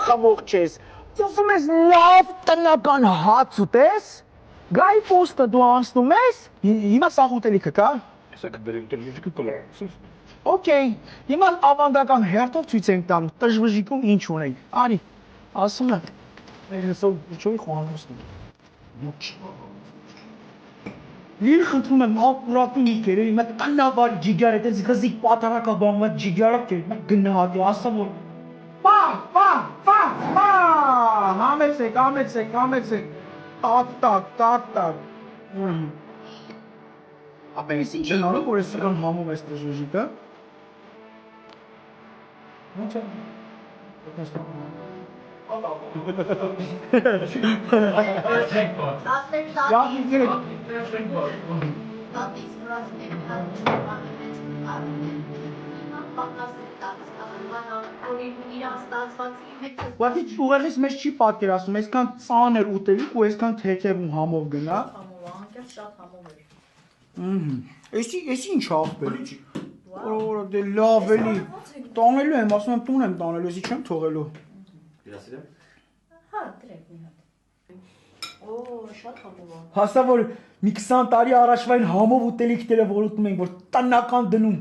խմող չես։ Ուզում ես լավ տնական հաց ուտես։ Գայ պոստը դու անցնում ես, հիմա սաղ ուտելիքը կա։ Okay, հիմա ավանդական հերթով ցույց ենք տամ տժվժիկում ինչ ունենք։ Արի, ասում եմ։ Այսօր ինչու՞ խոհանոցն։ Լիր խնդրում եմ ակուրատի ինքերը, հիմա տնավար ջիգար է, դες գզիկ պատարակա բանված ջիգարը գնահատի, ասա որ համեցեք, տակ, ապա ես ինչ են արում, որ ես սրան համով ես տժվժիկը։ Ինչ է։ Ուղղակի ուղեղից մեզ չի պատկերացնում, այսքան ծանր ուտելիք ու այսքան թեթև ու համով գնա։ Շատ համով էր։ Էսի ինչ աղբեր։ Օր դե լավ էլի։ Տանելու եմ, ասում եմ տուն եմ տանելու, էսի չեմ թողելու։ Դրասիրեմ։ Հա, դրեք մի հատ։ Օ, շատ համով է։ Հասա որ մի 20 տարի առաջվա այն համով ուտելիքները որ ուտում ենք, որ տնական դնում։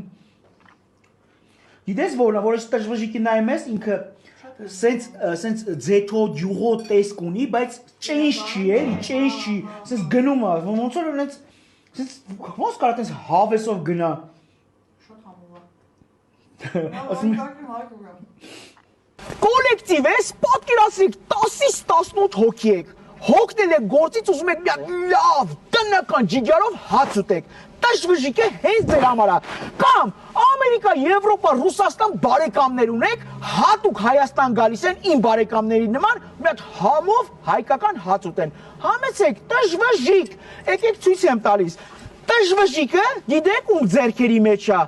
Գիտես որն է, որ այս տժվժիկի նայում ես, ինքը սենց ձեթո յուղո տեսք ունի, բայց ճենջ չի, էլի, ճենջ չի, սենց գնում է, ոնց որ այնց սենց ոնց կարա տես հավեսով գնա։ Շատ համով է։ Կոլեկտիվ ես, պատկերացրիք 10-ից 18 հոգի եք, հոգնել եք գործից ուզում եք մի հատ լավ տնական ջիգարով հաց ուտեք, տժվժիկ է հենց ձեր համար է, կամ Ամերիկա, Եվրոպա, Ռուսաստան բարեկամներ ունեք, հատուկ Հայաստան գալիս են իմ բարեկամների նման, մի հատ համով հայկական հաց ուտեն, համեցեք, տժվժիկ, եկեք ցույց եմ տալիս, տժվժիկը գիտեք ում ձեռքերի մեջ է,